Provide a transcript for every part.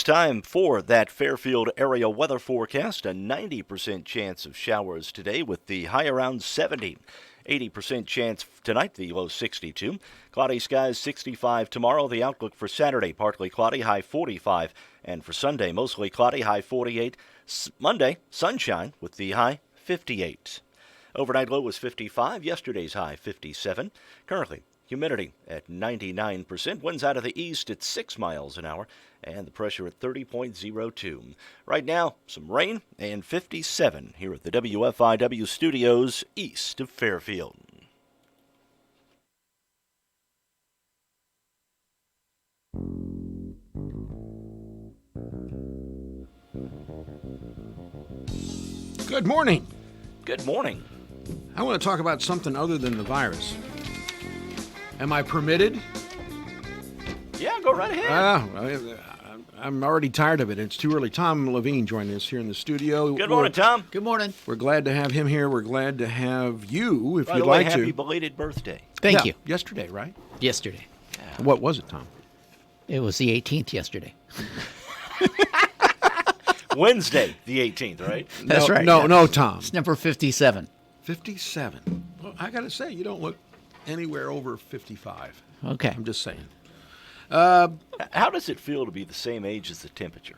time for that Fairfield area weather forecast. A 90% chance of showers today with the high around 70. 80% chance tonight, the low 62. Cloudy skies 65 tomorrow. The outlook for Saturday, partly cloudy, high 45. And for Sunday, mostly cloudy, high 48. Monday, sunshine with the high 58. Overnight low was 55. Yesterday's high 57. Currently, humidity at 99%. Winds out of the east at 6 miles an hour. And the pressure at 30.02. Right now, some rain and 57 here at the WFIW studios east of Fairfield. Good morning. Good morning. I want to talk about something other than the virus. Am I permitted? Yeah, go right ahead. I'm already tired of it. It's too early. Tom Levine joining us here in the studio. Good morning, Tom. Good morning. We're glad to have him here. We're glad to have you, if By you'd the way, like happy to. belated birthday. Thank you. Yesterday, right? Yesterday. What was it, Tom? It was the 18th yesterday. Wednesday, the 18th, right? That's right. No, Tom. It's number 57. 57. Well, I got to say, you don't look anywhere over 55. Okay. I'm just saying. How does it feel to be the same age as the temperature?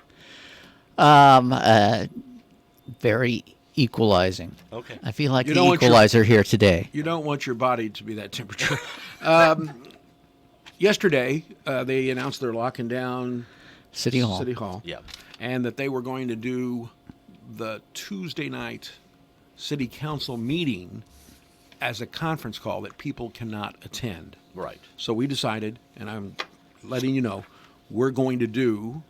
Very equalizing. Okay. I feel like You the don't want your- equalizer here today. You don't want your body to be that temperature. Yesterday, they announced they're locking down City Hall. Yeah. And that they were going to do the Tuesday night city council meeting as a conference call that people cannot attend. Right. So we decided, and I'm letting you know, we're going to do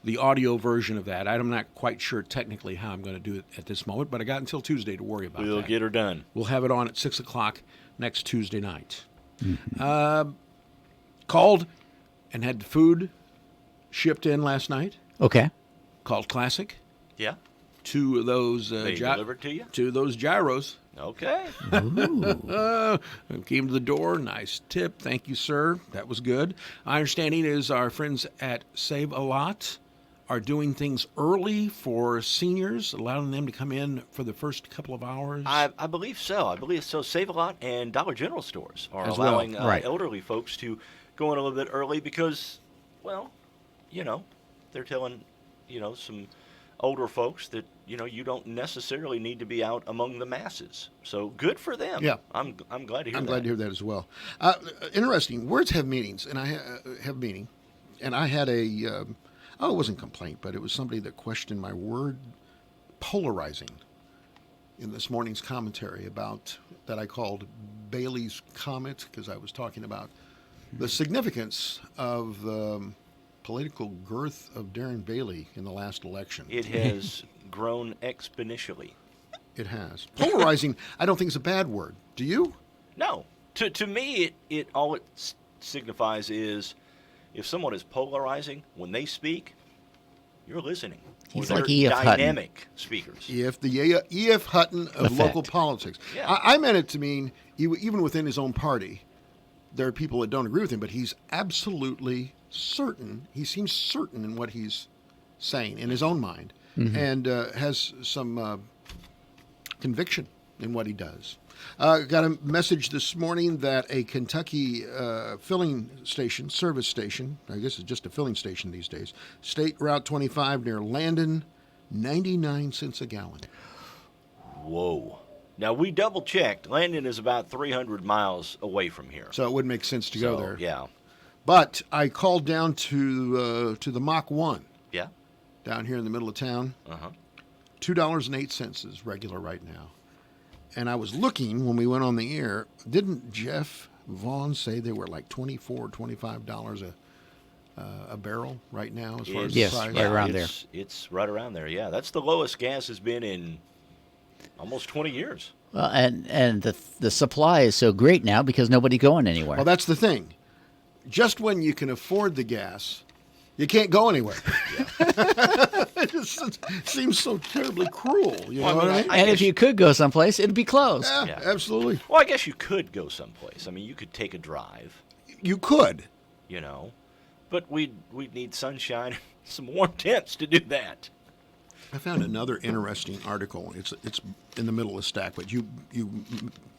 the audio version of that. I'm not quite sure technically how I'm going to do it at this moment, but I got until Tuesday to worry about We'll that. get her done. We'll have it on at 6 o'clock next Tuesday night. Called and had food shipped in last night, Okay. called Classic. Yeah. Two of those They delivered to you? two of those gyros Okay. came to the door. Nice tip, thank you, sir. That was good. My understanding is our friends at Save a Lot are doing things early for seniors, allowing them to come in for the first couple of hours. I believe so. I believe so. Save a Lot and Dollar General stores are As well. allowing Right. elderly folks to go in a little bit early because, well, they're telling, some older folks that, you don't necessarily need to be out among the masses. So good for them. Yeah. I'm glad to hear that. I'm glad to hear that as well. Interesting. Words have meanings, and I have meaning. And I had it wasn't a complaint, but it was somebody that questioned my word polarizing in this morning's commentary about that I called Bailey's Comet, because I was talking about the significance of the political girth of Darren Bailey in the last election. It has grown exponentially. It has. Polarizing, I don't think is a bad word. Do you? No. To me, it all it signifies is if someone is polarizing when they speak, you're listening. He's Or like they're E.F. Hutton. dynamic speakers. The E.F. Hutton of Effect. local politics. Yeah. I meant it to mean even within his own party, there are people that don't agree with him, but he's absolutely certain. He seems certain in what he's saying in his own mind, and has some conviction in what he does. Got a message this morning that a Kentucky filling station, service station, I guess it's just a filling station these days, State Route 25 near Landon, 99 cents a gallon. Whoa. Now, we double-checked. Landon is about 300 miles away from here. So it would make sense to go there. Yeah. But I called down to the Mach 1 Yeah? down here in the middle of town. Uh-huh. $2.08 is regular right now. And I was looking when we went on the air. Didn't Jeff Vaughn say they were like $24 or $25 a barrel right now as far as Yes, the price? right around there. It's right around there, yeah. That's the lowest gas has been in almost 20 years. Well, and the supply is so great now because nobody's going anywhere. Well, that's the thing. Just when you can afford the gas, you can't go anywhere. It just seems so terribly cruel. You know what I mean? and if you could go someplace, it'd be closed. Yeah, absolutely. Well, I guess you could go someplace. I mean, you could take a drive, You could. but we'd need sunshine some warm temps to do that. I found another interesting article. It's in the middle of the stack, but you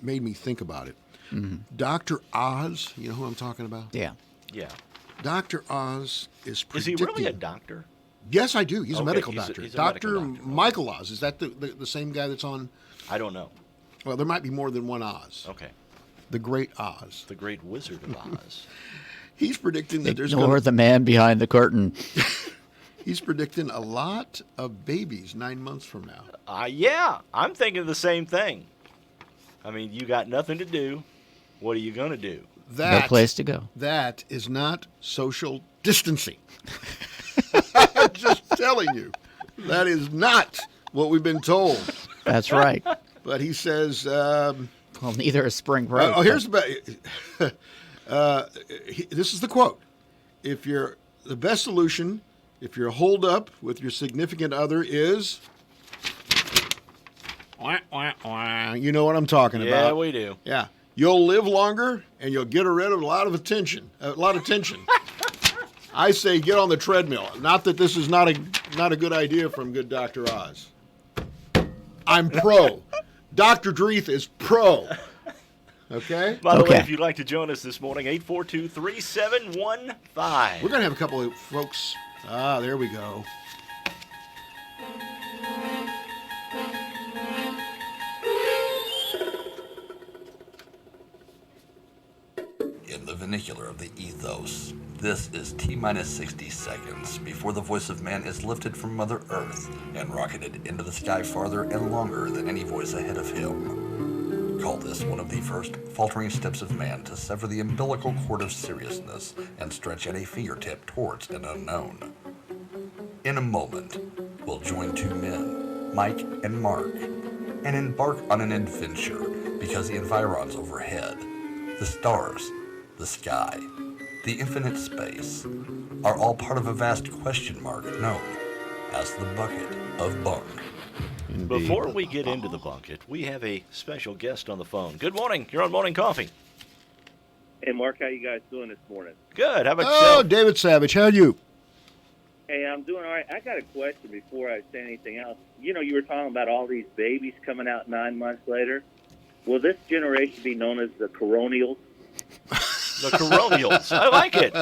made me think about it. Dr. Oz, you know who I'm talking about? Yeah. Yeah. Dr. Oz is Is predicting. he really a doctor? Yes, I do. He's a Okay, medical he's a- doctor. he's a Dr. medical doctor. Michael Oz. Is that the same guy that's on? I don't know. Well, there might be more than one Oz. Okay. The Great Oz. The Great Wizard of Oz. He's predicting that there's Ignore going the man behind the curtain. He's predicting a lot of babies 9 months from now. Yeah, I'm thinking the same thing. I mean, you got nothing to do. What are you going to do? No place to go. That is not social distancing. I'm just telling you. That is not what we've been told. That's right. But he says, Well, neither is spring break. here's about. This is the quote: "If you're the best solution, if you're holed up with your significant other, is." You know what I'm talking about. Yeah, we do. Yeah. You'll live longer and you'll get rid of a lot of tension. I say get on the treadmill. Not that this is not a good idea from good Dr. Oz. I'm pro. Dr. Dreeth is pro. Okay? By the way, Okay. if you'd like to join us this morning, 842-3715. We're going to have a couple of folks. There we go. In the vernacular of the ethos, this is T-minus 60 seconds before the voice of man is lifted from Mother Earth and rocketed into the sky farther and longer than any voice ahead of him. Call this one of the first faltering steps of man to sever the umbilical cord of seriousness and stretch at a fingertip towards an unknown. In a moment, we'll join two men, Mike and Mark, and embark on an adventure because the environs overhead, the stars, the sky, the infinite space, are all part of a vast question mark known as the bucket of bunk. Before we get into the bucket, we have a special guest on the phone. Good morning. You're on Morning Coffee. Hey, Mark, how you guys doing this morning? Good. How about Oh, yourself? David Savage, how are you? Hey, I'm doing all right. I got a question before I say anything else. You know, you were talking about all these babies coming out 9 months later. Will this generation be known as the coronials? The Coronials. I like it.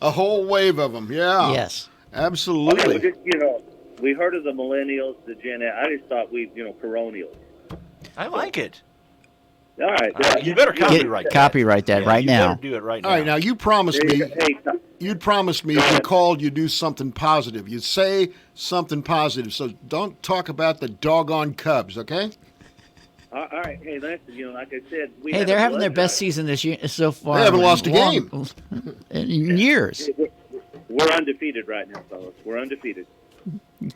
A whole wave of them, yeah. Yes. Absolutely. Okay, well, just, we heard of the millennials, the Gen X. I just thought coronials. I like it. All right. You better copyright that. Copyright that Yeah, right you now. better do it right now. All right, now you promised me. Hey, You'd promised me if we called, you'd do something positive. You'd say something positive. So don't talk about the doggone Cubs, okay? all right. Hey, listen, like I said, we Hey, had they're a having their blood best drive. season this year so far. They haven't lost a Long- game. in years. We're undefeated right now, fellas. We're undefeated.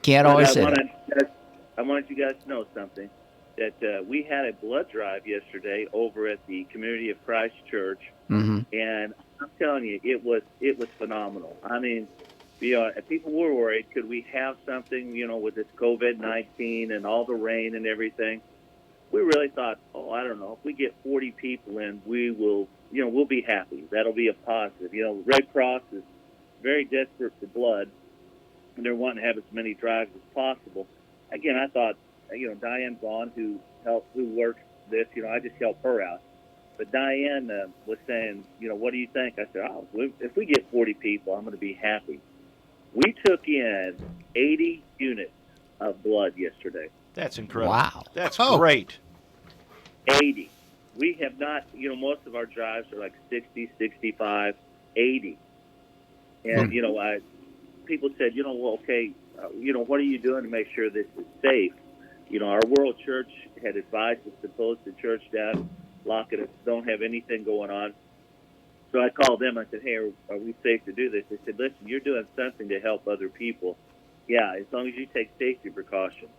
Can't always I say that. wanted you guys to know something, that we had a blood drive yesterday over at the Community of Christ Church, and I'm telling you, it was phenomenal. I mean, people were worried, could we have something, with this COVID-19 and all the rain and everything? We really thought, I don't know, if we get 40 people in, we will, we'll be happy. That'll be a positive. Red Cross is very desperate for blood, and they're wanting to have as many drives as possible. Again, I thought, Diane Vaughn, who works this, I just help her out. But Diane was saying, what do you think? I said, if we get 40 people, I'm going to be happy. We took in 80 units of blood yesterday. That's incredible. Wow. That's Oh. great. 80. We have not, most of our drives are like 60, 65, 80. And, people said, okay, what are you doing to make sure this is safe? Our World Church had advised us to close the church down, lock it up, don't have anything going on. So I called them. I said, hey, are we safe to do this? They said, listen, you're doing something to help other people. Yeah, as long as you take safety precautions.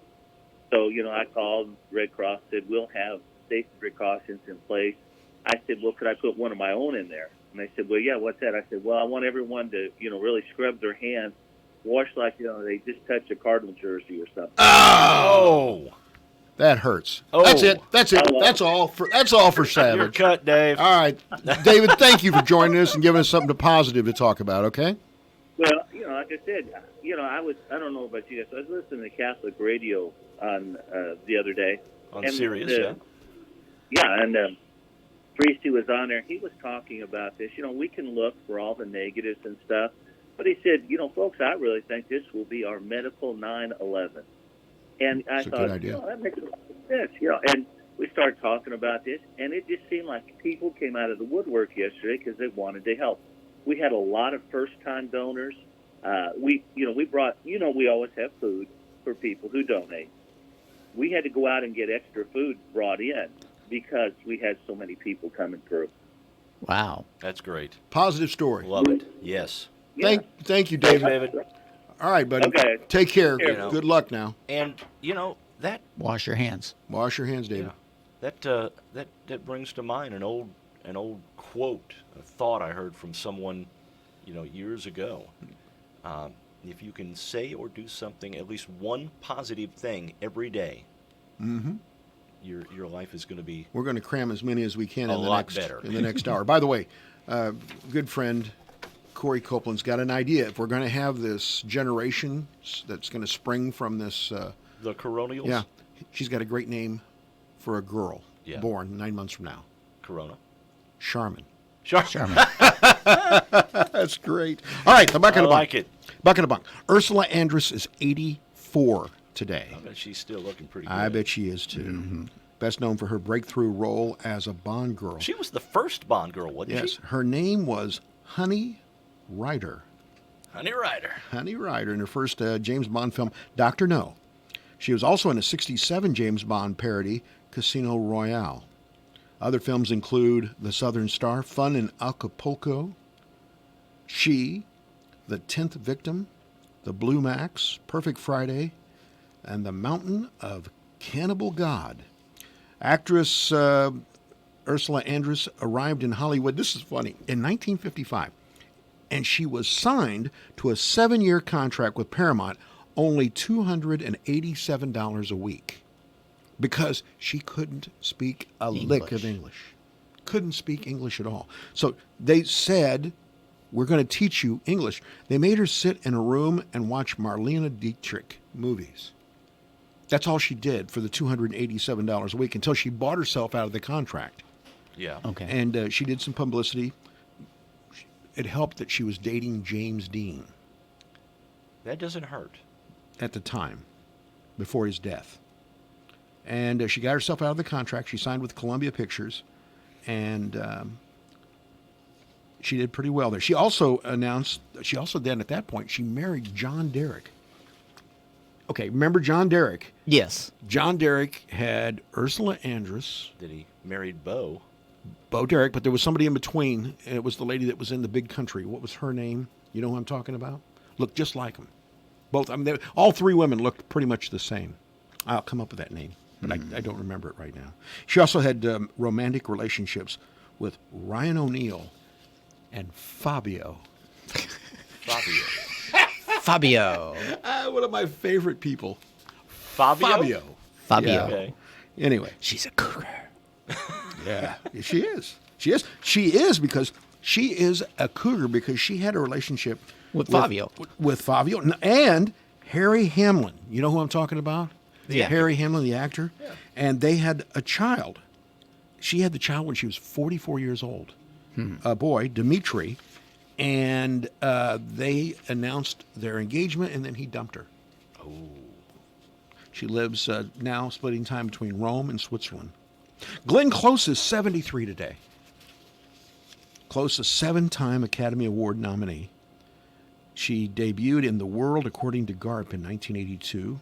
So, I called Red Cross, said, we'll have safety precautions in place. I said, well, could I put one of my own in there? And they said, well, yeah, what's that? I said, well, I want everyone to, really scrub their hands, wash like, they just touched a Cardinal jersey or something. Oh. That hurts. Oh. That's it. That's it. Oh. That's all for You're Savage. cut, Dave. All right, David. Thank you for joining us and giving us something positive to talk about. Okay. Well, like I said, I don't know about you guys. I was listening to Catholic radio on the other day. On Sirius, yeah. Yeah, and priest who was on there, he was talking about this. We can look for all the negatives and stuff, but he said, folks, I really think this will be our medical 9/11. And I That's a thought, good idea. that makes a lot of sense. And we started talking about this, and it just seemed like people came out of the woodwork yesterday because they wanted to help. We had a lot of first-time donors. We brought, we always have food for people who donate. We had to go out and get extra food brought in because we had so many people coming through. Wow. That's great. Positive story. Love it. Yes. Yeah. Thank you, Thanks, David. David. All right, buddy. Okay. Take care. Take care. Good luck now. And that Wash your hands. Wash your hands, David. that brings to mind an old quote, a thought I heard from someone, years ago. If you can say or do something, at least one positive thing every day, your life is going to be We're going to cram as many as we can A in the lot next better. in the next hour. By the way, good friend Corey Copeland's got an idea. If we're going to have this generation that's going to spring from this, the Coronials. yeah, she's got a great name for a girl Yeah. born 9 months from now. Corona. Charmin. Sherman. That's great. All right, the bucket I of bunk. like it. Bucket of bunk. Ursula Andress is 84 today. I bet she's still looking pretty good. I bet she is too. Best known for her breakthrough role as a Bond girl. She was the first Bond girl, wasn't Yes, she? her name was Honey Ryder. Honey Ryder. Honey Ryder in her first James Bond film, Dr. No. She was also in a 67 James Bond parody, Casino Royale. Other films include The Southern Star, Fun in Acapulco, She, The 10th Victim, The Blue Max, Perfect Friday, and The Mountain of Cannibal God. Actress Ursula Andress arrived in Hollywood, this is funny, in 1955. And she was signed to a 7-year contract with Paramount, only $287 a week, because she couldn't speak a lick of English. Couldn't speak English at all. So they said, we're going to teach you English. They made her sit in a room and watch Marlene Dietrich movies. That's all she did for the $287 a week until she bought herself out of the contract. Yeah. Okay. And she did some publicity. It helped that she was dating James Dean That doesn't hurt. at the time, before his death. And she got herself out of the contract. She signed with Columbia Pictures, and she did pretty well there. She also then at that point, she married John Derek. Okay, remember John Derek? Yes. John Derek had Ursula Andress, That he married Bo. Bo Derek, but there was somebody in between, and it was the lady that was in The Big Country. What was her name? You know who I'm talking about? Looked just like him. Both. I mean, all three women looked pretty much the same. I'll come up with that name, but I don't remember it right now. She also had romantic relationships with Ryan O'Neal and Fabio. Fabio. Fabio. One of my favorite people. Fabio? Fabio. Fabio. Yeah. Okay. Anyway, She's a cougar. yeah, she is. She is. She is because she is a cougar because she had a relationship With Fabio. With Fabio and Harry Hamlin. You know who I'm talking about? Yeah. Harry Hamlin, the actor. Yeah. And they had a child. She had the child when she was 44 years old. A boy, Dimitri. And they announced their engagement, and then he dumped her. Oh. She lives now splitting time between Rome and Switzerland. Glenn Close is 73 today. Close, a 7-time Academy Award nominee. She debuted in The World According to Garp in 1982.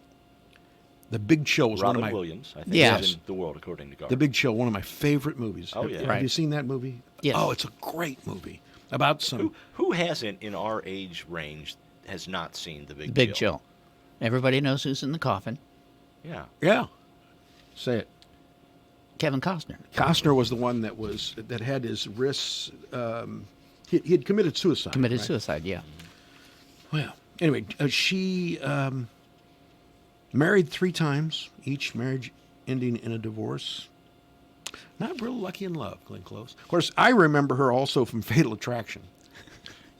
The Big Chill was Robin one of my Williams, I think, Yes. was in The World According to Garp. The Big Chill, one of my favorite movies. Oh, Have- yeah. Have Right. you seen that movie? Yes. Oh, it's a great movie about some. Who hasn't in our age range has not seen The Big Big Chill. Everybody knows who's in the coffin. Yeah. Yeah. Say it. Kevin Costner. Costner was the one that had his wrists. He had committed suicide. Committed right? suicide, yeah. Well, anyway, she married 3 times, each marriage ending in a divorce. Not real lucky in love, Glenn Close. Of course, I remember her also from Fatal Attraction.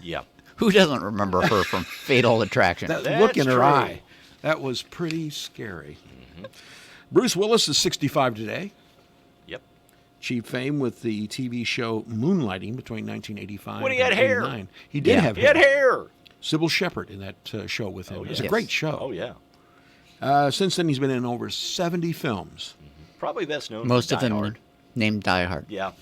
Yeah. Who doesn't remember her from Fatal Attraction? That That's look in her true. eye, that was pretty scary. Bruce Willis is 65 today. Yep. Achieved fame with the TV show Moonlighting between 1985 When he and had hair. 89. He did Yeah. have He had hair. Sybil Shepherd in that show with him. Oh, It was a yes. great show. Oh, yeah. Since then, he's been in over 70 films. Probably best known Most for of Die them Hard. named Die Hard. Yeah.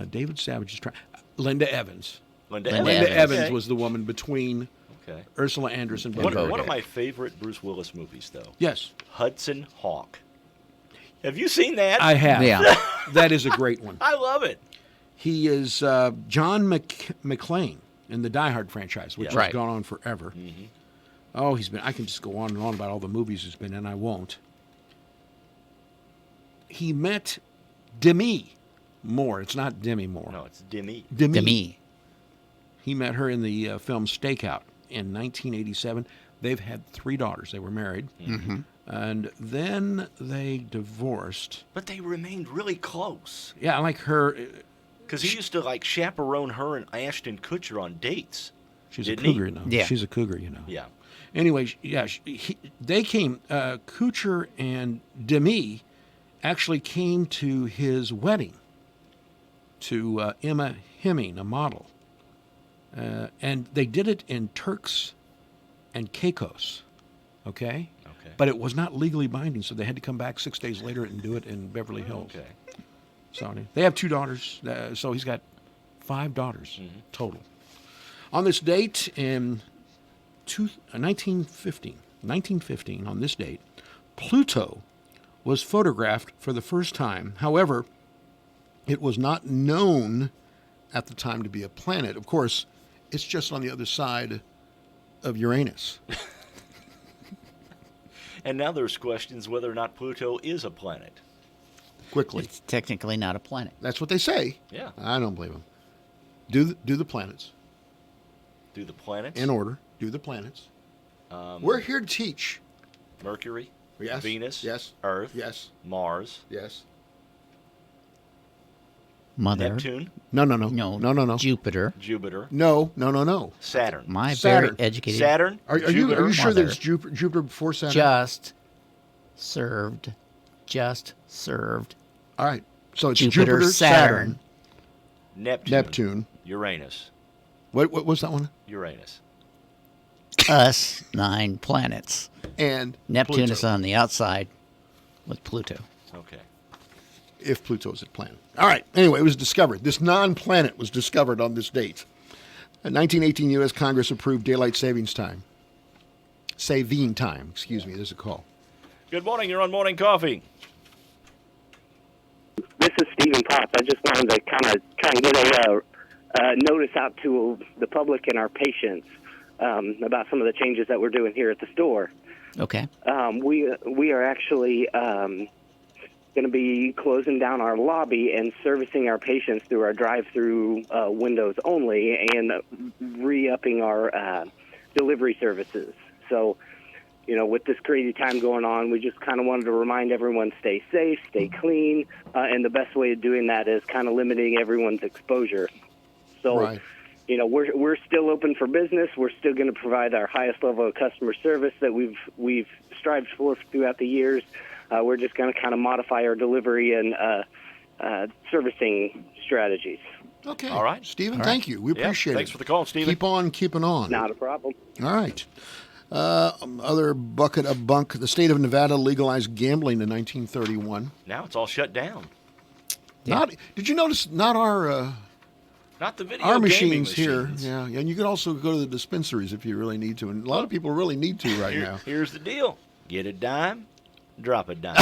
David Savage is trying. Linda Evans. Linda Linda Evans. Linda Evans Okay. was the woman between Okay. Ursula Andress and One, Bogart. one of my favorite Bruce Willis movies, though. Yes, Hudson Hawk. Have you seen that? I have. Yeah. That is a great one. I love it. He is John McClane in the Die Hard franchise, which Yeah. has Right. gone on forever. Oh, he's been. I can just go on and on about all the movies he's been in. I won't. He met Demi Moore. It's not Demi Moore. No, it's Demi. Demi. He met her in the film Stakeout in 1987. They've had 3 daughters. They were married. And then they divorced. But they remained really close. Yeah, I like her. Because he used to, like, chaperone her and Ashton Kutcher on dates. She's Didn't a he? cougar, you know. Yeah. She's a cougar, you know. Yeah. Anyway, yeah, they came. Kutcher and Demi actually came to his wedding. To Emma Hemming, a model, and they did it in Turks and Caicos. Okay. Okay. But it was not legally binding, so they had to come back 6 days later and do it in Beverly Hills. Okay. So they have 2 daughters, so he's got 5 daughters total. On this date in 1915, on this date, Pluto was photographed for the first time. However, it was not known at the time to be a planet. Of course, it's just on the other side of Uranus. And now there's questions whether or not Pluto is a planet. Quickly. It's technically not a planet. That's what they say. Yeah. I don't believe them. Do the planets. Do the planets? In order. Do the planets. We're here to teach. Mercury? Yes. Venus? Yes. Earth? Yes. Mars? Yes. Mother. Neptune? No. No. Jupiter. Jupiter? No. Saturn? My Saturn. very educated. Saturn? Are you Jupiter? sure that it's Mother. Jupiter before Saturn? Just served. All right. So it's Jupiter, Saturn. Neptune? Uranus? What was that one? Uranus. Us 9 planets. And Neptune Pluto, is on the outside with Pluto. Okay. if Pluto is a planet. All right. Anyway, it was discovered. This non-planet was discovered on this date. In 1918, U.S. Congress approved daylight savings time. Saving time. Excuse me. There's a call. Good morning. You're on Morning Coffee. This is Stephen Potts. I just wanted to kind of try and get a notice out to the public and our patients about some of the changes that we're doing here at the store. Okay. We are actually going to be closing down our lobby and servicing our patients through our drive-through windows only, and re-upping our delivery services. So, you know, with this crazy time going on, we just kind of wanted to remind everyone, stay safe, stay clean, and the best way of doing that is kind of limiting everyone's exposure. So, Right. you know, we're still open for business. We're still going to provide our highest level of customer service that we've strived for throughout the years. We're just going to kind of modify our delivery and servicing strategies. Okay. All right. Stephen, thank you. We Yeah, appreciate it. thanks for the call, Stephen. Keep on keeping on. Not a problem. All right. Other bucket of bunk. The state of Nevada legalized gambling in 1931. Now it's all shut down. Not. Did you notice? Not our Not the video our gaming machines here. machines. Yeah, and you can also go to the dispensaries if you really need to, and a lot of people really need to right now. Here's the deal. Get a dime, drop a dime.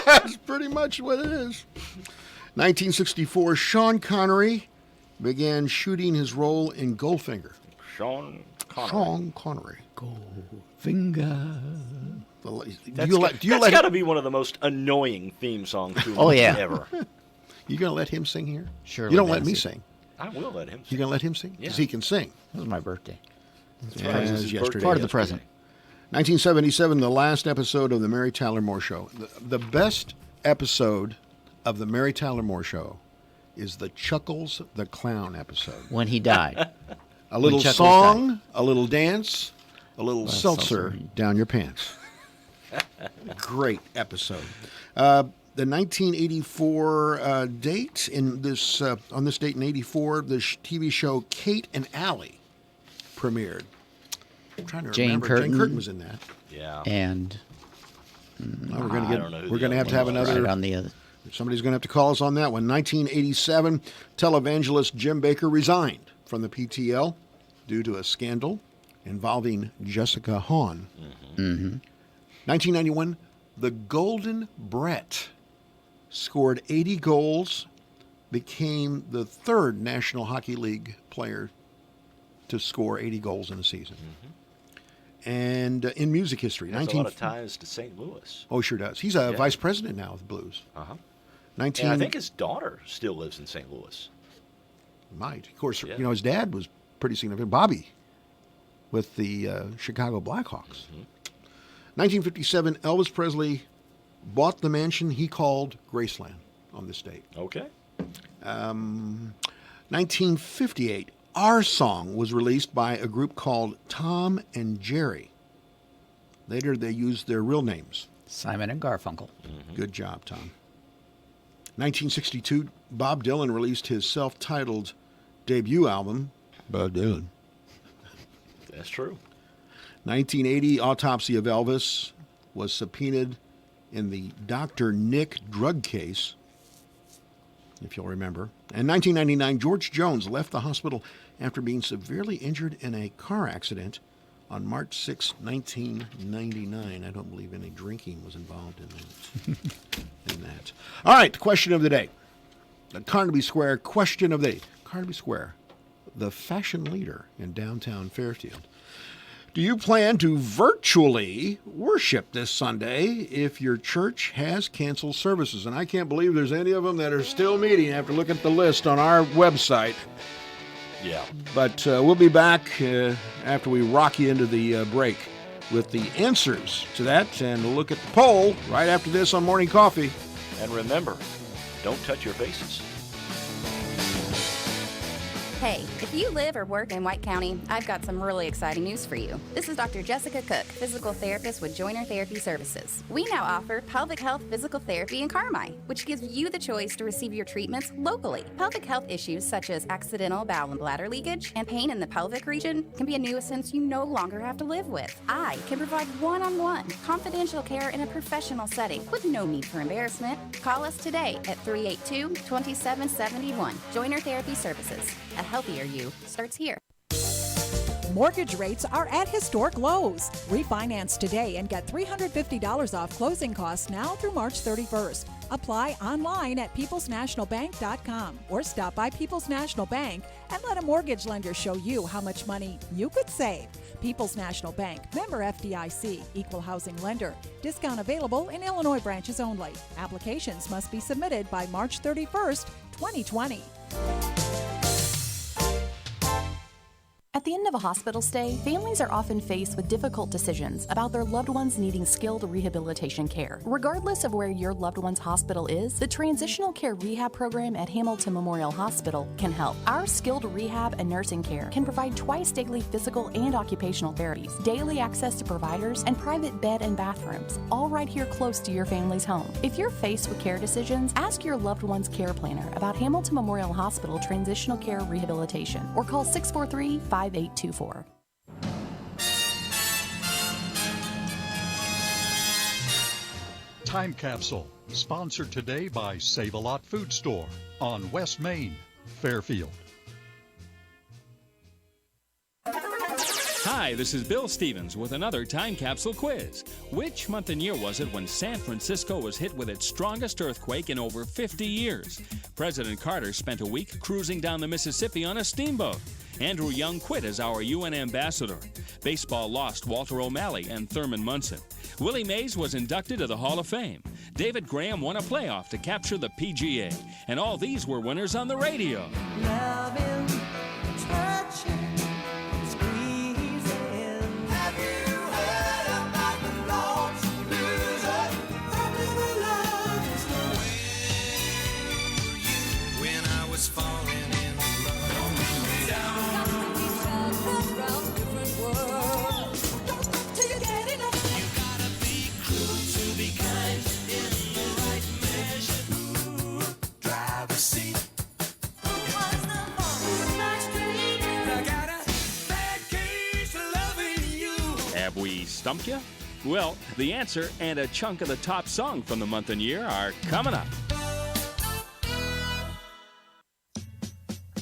That's pretty much what it is. 1964, Sean Connery began shooting his role in Goldfinger. Sean Connery. Sean Connery. Finger. That's got to be one of the most annoying theme songs to Oh, yeah. ever. You gonna let him sing here? Surely You don't let me Nancy. sing. I will let him You sing. gonna let him sing? Because Yeah. he can sing. It was my birthday. That's right. This is his yesterday. birthday Part of the yesterday. present. 1977, the last episode of the Mary Tyler Moore Show. The best episode of the Mary Tyler Moore Show is the Chuckles the Clown episode. When he died. A little Chuckles song, a little dance, a little seltzer. seltzer down your pants. Great episode. The 1984 date in this on this date in '84, the TV show Kate and Allie premiered. I'm trying to Jane remember. Curtin. Jane Curtin was in that. Yeah. And We're going I don't know who we're the going to other have one another. right on the other. Somebody's going to have to call us on that one. 1987, televangelist Jim Bakker resigned from the PTL due to a scandal involving Jessica Hahn. 1991, the Golden Brett scored 80 goals, became the third National Hockey League player to score 80 goals in a season. And in music history, Has a lot of ties to St. Louis. Oh, sure does. He's a vice president now of the Blues. Uh-huh. 19 And I think his daughter still lives in St. Louis. might. Of course, Yeah. you know, his dad was pretty significant. Bobby with the Chicago Blackhawks. 1957, Elvis Presley bought the mansion he called Graceland on this date. Okay. 1958, Our Song was released by a group called Tom and Jerry. Later, they used their real names. Simon and Garfunkel. Good job, Tom. 1962, Bob Dylan released his self-titled debut album, Bob Dylan. That's true. 1980, Autopsy of Elvis was subpoenaed in the Dr. Nick drug case, if you'll remember. And 1999, George Jones left the hospital after being severely injured in a car accident on March 6, 1999. I don't believe any drinking was involved in that. All right, the question of the day. The Carnaby Square question of the day. Carnaby Square, the fashion leader in downtown Fairfield. Do you plan to virtually worship this Sunday if your church has canceled services? And I can't believe there's any of them that are still meeting after looking at the list on our website. Yeah. But we'll be back after we rock you into the break with the answers to that, and we'll look at the poll right after this on Morning Coffee. And remember, don't touch your faces. Hey, if you live or work in White County, I've got some really exciting news for you. This is Dr. Jessica Cook, physical therapist with Joiner Therapy Services. We now offer pelvic health physical therapy in Carmi, which gives you the choice to receive your treatments locally. Pelvic health issues such as accidental bowel and bladder leakage and pain in the pelvic region can be a nuisance you no longer have to live with. I can provide one-on-one, confidential care in a professional setting with no need for embarrassment. Call us today at 382-2771. Joiner Therapy Services. A healthier you starts here. Mortgage rates are at historic lows. Refinance today and get $350 off closing costs now through March 31st. Apply online at peoplesnationalbank.com or stop by People's National Bank and let a mortgage lender show you how much money you could save. People's National Bank, member FDIC, equal housing lender. Discount available in Illinois branches only. Applications must be submitted by March 31st, 2020. At the end of a hospital stay, families are often faced with difficult decisions about their loved ones needing skilled rehabilitation care. Regardless of where your loved one's hospital is, the Transitional Care Rehab Program at Hamilton Memorial Hospital can help. Our skilled rehab and nursing care can provide twice daily physical and occupational therapies, daily access to providers, and private bed and bathrooms, all right here close to your family's home. If you're faced with care decisions, ask your loved one's care planner about Hamilton Memorial Hospital Transitional Care Rehabilitation or call 643-5824. Time Capsule, sponsored today by Save-A-Lot Food Store on West Main, Fairfield. Hi, this is Bill Stevens with another Time Capsule quiz. Which month and year was it when San Francisco was hit with its strongest earthquake in over 50 years? President Carter spent a week cruising down the Mississippi on a steamboat. Andrew Young quit as our UN ambassador. Baseball lost Walter O'Malley and Thurman Munson. Willie Mays was inducted to the Hall of Fame. David Graham won a playoff to capture the PGA. And all these were winners on the radio. Loving, touching, squeezing. Have you heard about the lost loser? When I Have we stumped you? Well, the answer and a chunk of the top song from the month and year are coming up.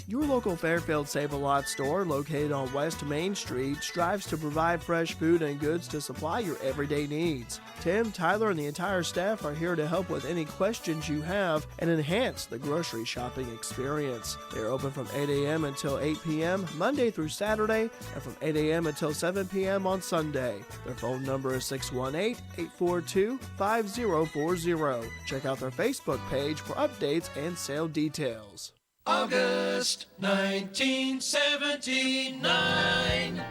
Your local Fairfield Save-A-Lot store, located on West Main Street, strives to provide fresh food and goods to supply your everyday needs. Tim, Tyler, and the entire staff are here to help with any questions you have and enhance the grocery shopping experience. They are open from 8 a.m. until 8 p.m. Monday through Saturday and from 8 a.m. until 7 p.m. on Sunday. Their phone number is 618-842-5040. Check out their Facebook page for updates and sale details. August 1979.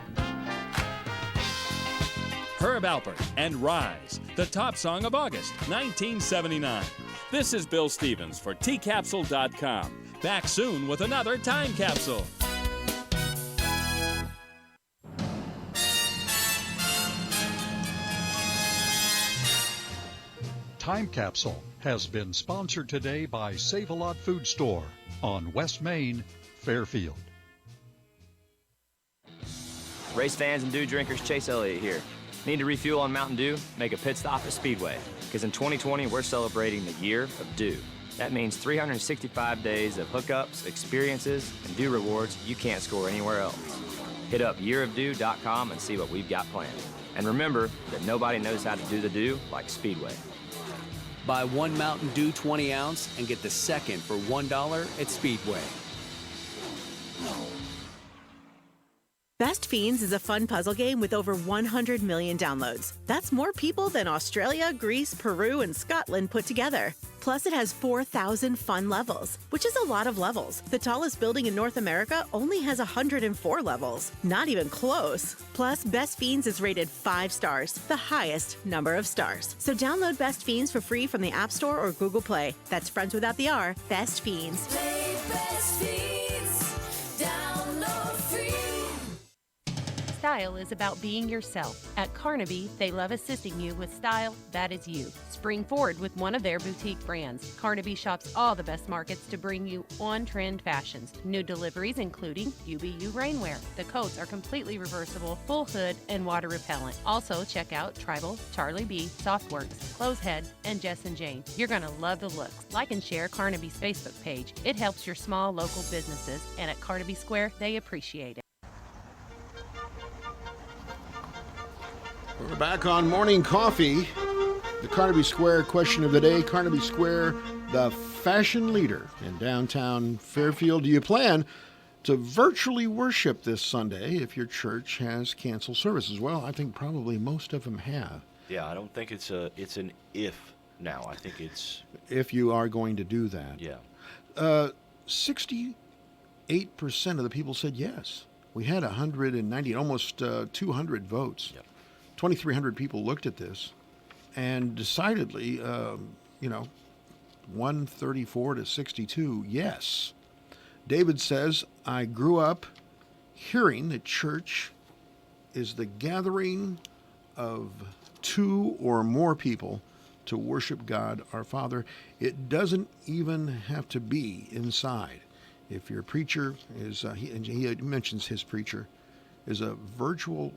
Herb Alpert and Rise, the top song of August 1979. This is Bill Stevens for tcapsule.com. Back soon with another time capsule. Time Capsule has been sponsored today by Save-A-Lot Food Store on West Main, Fairfield. Race fans and Dew drinkers, Chase Elliott here. Need to refuel on Mountain Dew? Make a pit stop at Speedway. Because in 2020, we're celebrating the year of Dew. That means 365 days of hookups, experiences, and Dew rewards you can't score anywhere else. Hit up yearofdew.com and see what we've got planned. And remember that nobody knows how to do the Dew like Speedway. Buy one Mountain Dew 20 ounce and get the second for $1 at Speedway. Best Fiends is a fun puzzle game with over 100 million downloads. That's more people than Australia, Greece, Peru, and Scotland put together. Plus, it has 4,000 fun levels, which is a lot of levels. The tallest building in North America only has 104 levels. Not even close. Plus, Best Fiends is rated 5 stars, the highest number of stars. So download Best Fiends for free from the App Store or Google Play. That's friends without the R, Best Fiends. Play Best Fiends. Download free. Style is about being yourself. At Carnaby, they love assisting you with style that is you. Spring forward with one of their boutique brands. Carnaby shops all the best markets to bring you on-trend fashions. New deliveries including UBU rainwear. The coats are completely reversible, full hood, and water repellent. Also, check out Tribal, Charlie B, Softworks, Clotheshead, and Jess and Jane. You're going to love the looks. Like and share Carnaby's Facebook page. It helps your small local businesses, and at Carnaby Square, they appreciate it. We're back on Morning Coffee. The Carnaby Square question of the day. Carnaby Square, the fashion leader in downtown Fairfield. Do you plan to virtually worship this Sunday if your church has canceled services? Well, I think probably most of them have. Yeah, I don't think it's an if now. I think it's... If you are going to do that. Yeah. 68% of the people said yes. We had 190, almost 200 votes. Yep. 2,300 people looked at this, and decidedly, 134 to 62, yes. David says, I grew up hearing that church is the gathering of two or more people to worship God our Father. It doesn't even have to be inside. If your preacher is, he mentions his preacher, has a virtual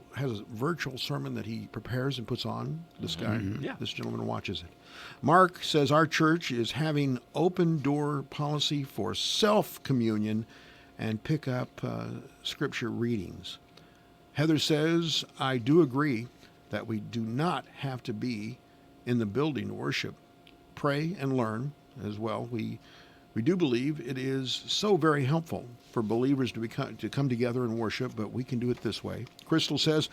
sermon that he prepares and puts on. This guy, this gentleman watches it. Mark says our church is having open door policy for self-communion and pick up scripture readings. Heather says, I do agree that we do not have to be in the building to worship. Pray and learn as well. We do believe it is so very helpful for believers to come together and worship, but we can do it this way. Crystal says,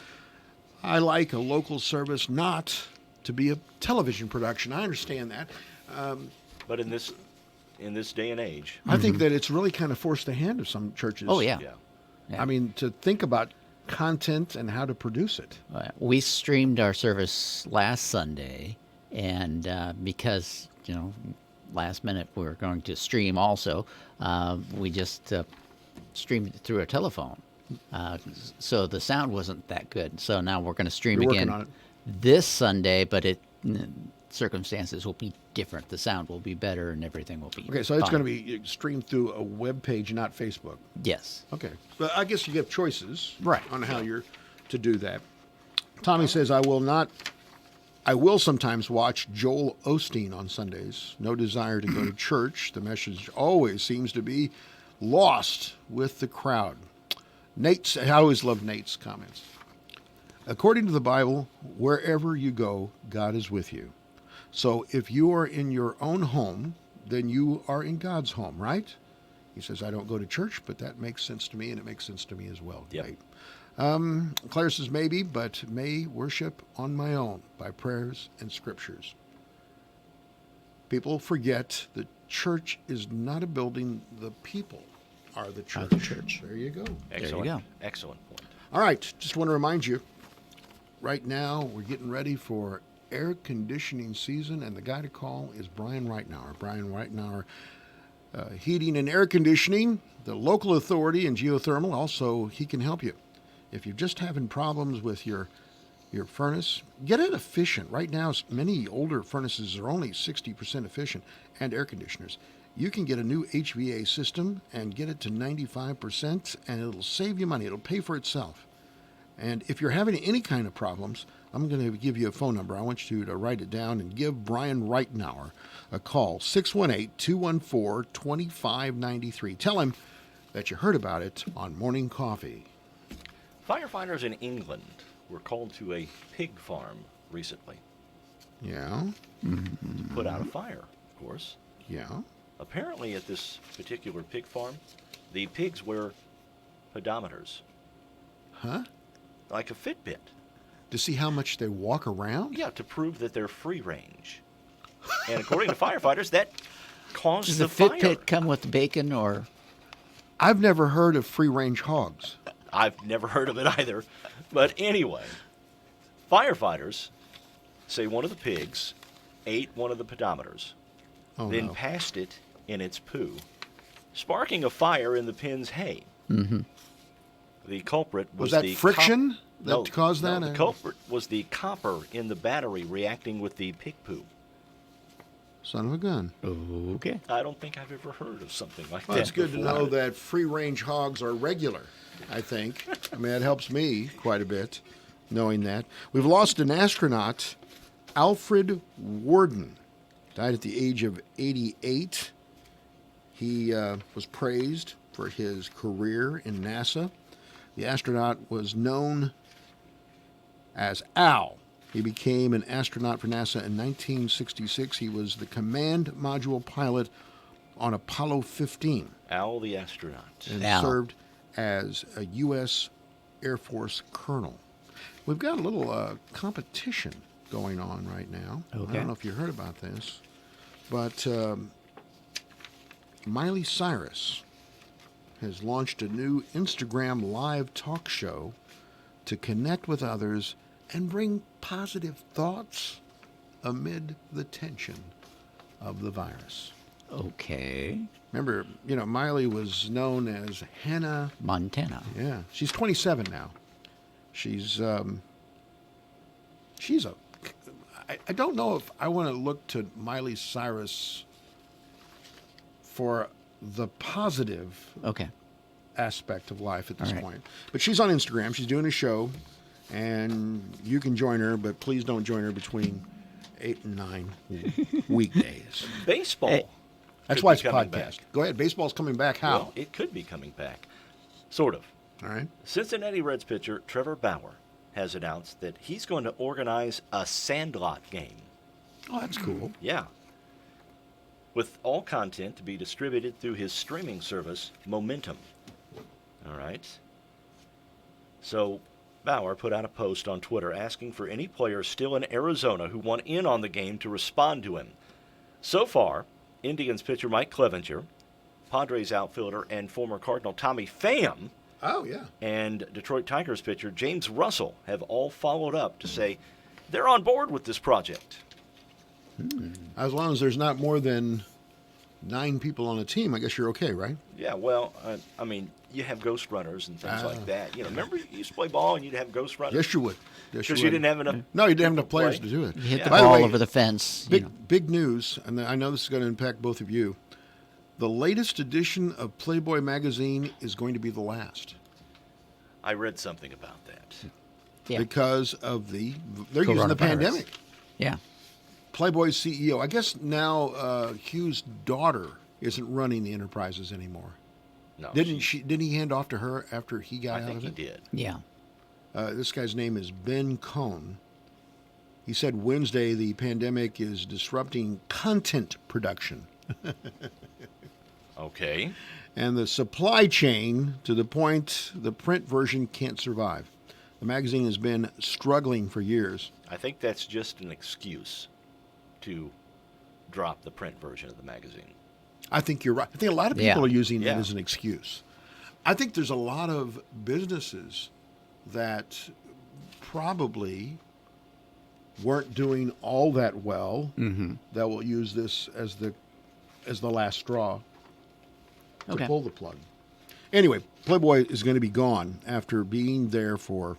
I like a local service not to be a television production. I understand that. But in this day and age, I think that it's really kind of forced the hand of some churches. Oh, yeah. I mean, to think about content and how to produce it. We streamed our service last Sunday, and because, last minute we were going to stream also, we just streamed it through a telephone. So the sound wasn't that good. So now we're going to stream again this Sunday, but circumstances will be different. The sound will be better and everything will be Okay, so it's going to be streamed through a web page, not Facebook. Yes. Okay. But I guess you have choices right on how you're to do that. Tommy says, I will sometimes watch Joel Osteen on Sundays. No desire to go to church. The message always seems to be lost with the crowd. I always love Nate's comments. According to the Bible, wherever you go, God is with you. So if you are in your own home, then you are in God's home, right? He says, I don't go to church, but that makes sense to me, and it makes sense to me as well. Yep. Nate. Claire says, maybe, but may worship on my own by prayers and scriptures. People forget the church is not a building. The people are the church. There you go. Excellent. There you go. Excellent point. All right. Just want to remind you, right now we're getting ready for air conditioning season, and the guy to call is Brian Reitnauer. Brian Reitnauer, Heating and Air Conditioning, the local authority in geothermal. Also, he can help you. If you're just having problems with your furnace, get it efficient. Right now, many older furnaces are only 60% efficient, and air conditioners. You can get a new HVA system and get it to 95%, and it'll save you money. It'll pay for itself. And if you're having any kind of problems, I'm going to give you a phone number. I want you to write it down and give Brian Reitnauer a call, 618-214-2593. Tell him that you heard about it on Morning Coffee. Firefighters in England were called to a pig farm recently. Yeah. To put out a fire, of course. Yeah. Apparently at this particular pig farm, the pigs wear pedometers. Huh? Like a Fitbit. To see how much they walk around? Yeah, to prove that they're free range. And according to firefighters, that caused Does the the fire. Fitbit come with bacon or? I've never heard of free-range hogs. I've never heard of it either. But anyway, firefighters say one of the pigs ate one of the pedometers, then passed it in its poo, sparking a fire in the pen's hay. Mm-hmm. The culprit was that the friction that caused that? No, the culprit was the copper in the battery reacting with the pig poo. Son of a gun. Okay. I don't think I've ever heard of something like Well, that. it's good before. to know that free-range hogs are regular, I think. I mean, it helps me quite a bit knowing that. We've lost an astronaut, Alfred Worden. Died at the age of 88. He was praised for his career in NASA. The astronaut was known as Al. He became an astronaut for NASA in 1966. He was the command module pilot on Apollo 15. Al the astronaut. And served as a U.S. Air Force colonel. We've got a little competition going on right now. Okay. I don't know if you heard about this, but Miley Cyrus has launched a new Instagram live talk show to connect with others and bring positive thoughts amid the tension of the virus. Okay. Remember, Miley was known as Hannah Montana. Yeah, she's 27 now. She's I don't know if I want to look to Miley Cyrus for the positive aspect of life at this point. But she's on Instagram. She's doing a show, and you can join her, but please don't join her between 8 and 9 weekdays. Baseball. That's could why be it's a coming podcast. back. Go ahead. Baseball's coming back. How? Well, it could be coming back. Sort of. All right. Cincinnati Reds pitcher Trevor Bauer has announced that he's going to organize a sandlot game. Oh, that's cool. Yeah. With all content to be distributed through his streaming service, Momentum. All right. So, Bauer put out a post on Twitter asking for any players still in Arizona who want in on the game to respond to him. So far, Indians pitcher Mike Clevenger, Padres outfielder and former Cardinal Tommy Pham, and Detroit Tigers pitcher James Russell have all followed up to say they're on board with this project. As long as there's not more than 9 people on a team, I guess you're okay, right? Yeah, well, I mean, you have ghost runners and things like that. Remember you used to play ball and you'd have ghost runners? Yes, you would. Because you didn't have enough. No, you didn't have enough players to do it. You hit the By the ball way, over the fence. Big news, and I know this is going to impact both of you. The latest edition of Playboy magazine is going to be the last. I read something about that. because of they're using the Coronavirus. pandemic. Yeah. Playboy's CEO. I guess now Hugh's daughter isn't running the enterprises anymore. No. Didn't he hand off to her after he got out of it? I think he did. Yeah. This guy's name is Ben Cohn. He said Wednesday the pandemic is disrupting content production. Okay. And the supply chain to the point the print version can't survive. The magazine has been struggling for years. I think that's just an excuse to drop the print version of the magazine. I think you're right. I think a lot of people are using Yeah. it as an excuse. I think there's a lot of businesses that probably weren't doing all that well that will use this as the last straw to pull the plug. Anyway, Playboy is going to be gone after being there for,